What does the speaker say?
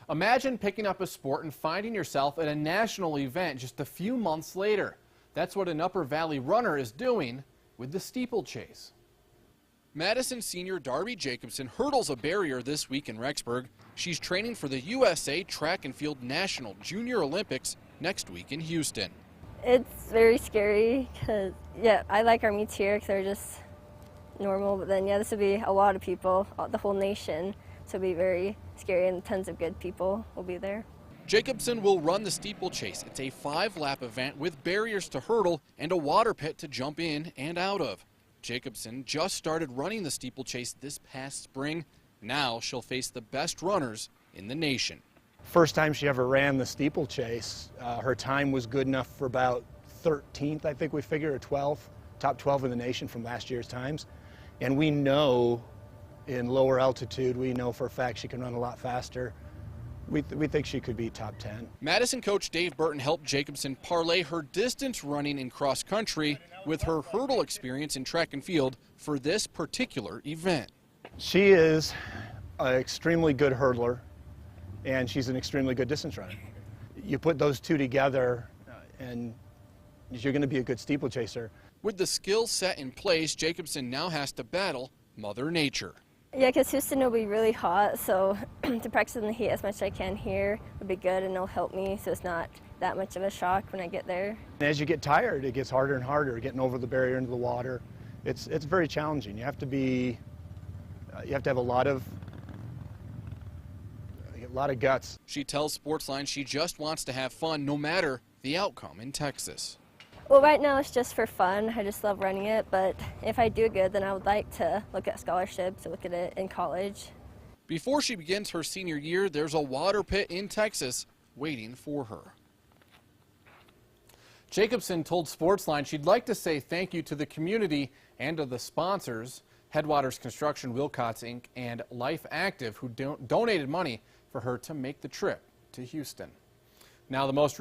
Imagine picking up a sport and finding yourself at a national event just a few months later. That's what an Upper Valley runner is doing with the steeplechase. Madison senior Darby Jacobson hurdles a barrier this week in Rexburg. She's training for the USA Track and Field National Junior Olympics next week in Houston. It's very scary because, I like our meets here because they're just normal, but then, this would be a lot of people, the whole nation, so it'll be very scary and tons of good people will be there. Jacobson will run the steeplechase. It's a 5-lap event with barriers to hurdle and a water pit to jump in and out of. Jacobson just started running the steeplechase this past spring. Now she'll face the best runners in the nation. First time she ever ran the steeplechase, her time was good enough for about 13th, I think we figured, or 12, top 12 in the nation from last year's times. And we know in lower altitude, we know for a fact she can run a lot faster. We think she could be top 10. Madison coach Dave Burton helped Jacobson parlay her distance running in cross country with her hurdle experience in track and field for this particular event. She is an extremely good hurdler, and she's an extremely good distance runner. You put those two together, and you're going to be a good steeplechaser. With the skill set in place, Jacobson now has to battle Mother Nature. Yeah, because Houston will be really hot, so to practice in the heat as much as I can here would be good, and it'll help me so it's not that much of a shock when I get there. And as you get tired, it gets harder and harder, getting over the barrier into the water. It's very challenging. You have to have a lot of guts. She tells Sportsline she just wants to have fun no matter the outcome in Texas. Well, right now it's just for fun. I just love running it, but if I do good, then I would like to look at scholarships, look at it in college. Before she begins her senior year, there's a water pit in Texas waiting for her. Jacobson told Sportsline she'd like to say thank you to the community and to the sponsors, Headwaters Construction, Wilcox Inc., and Life Active, who donated money for her to make the trip to Houston. Now the most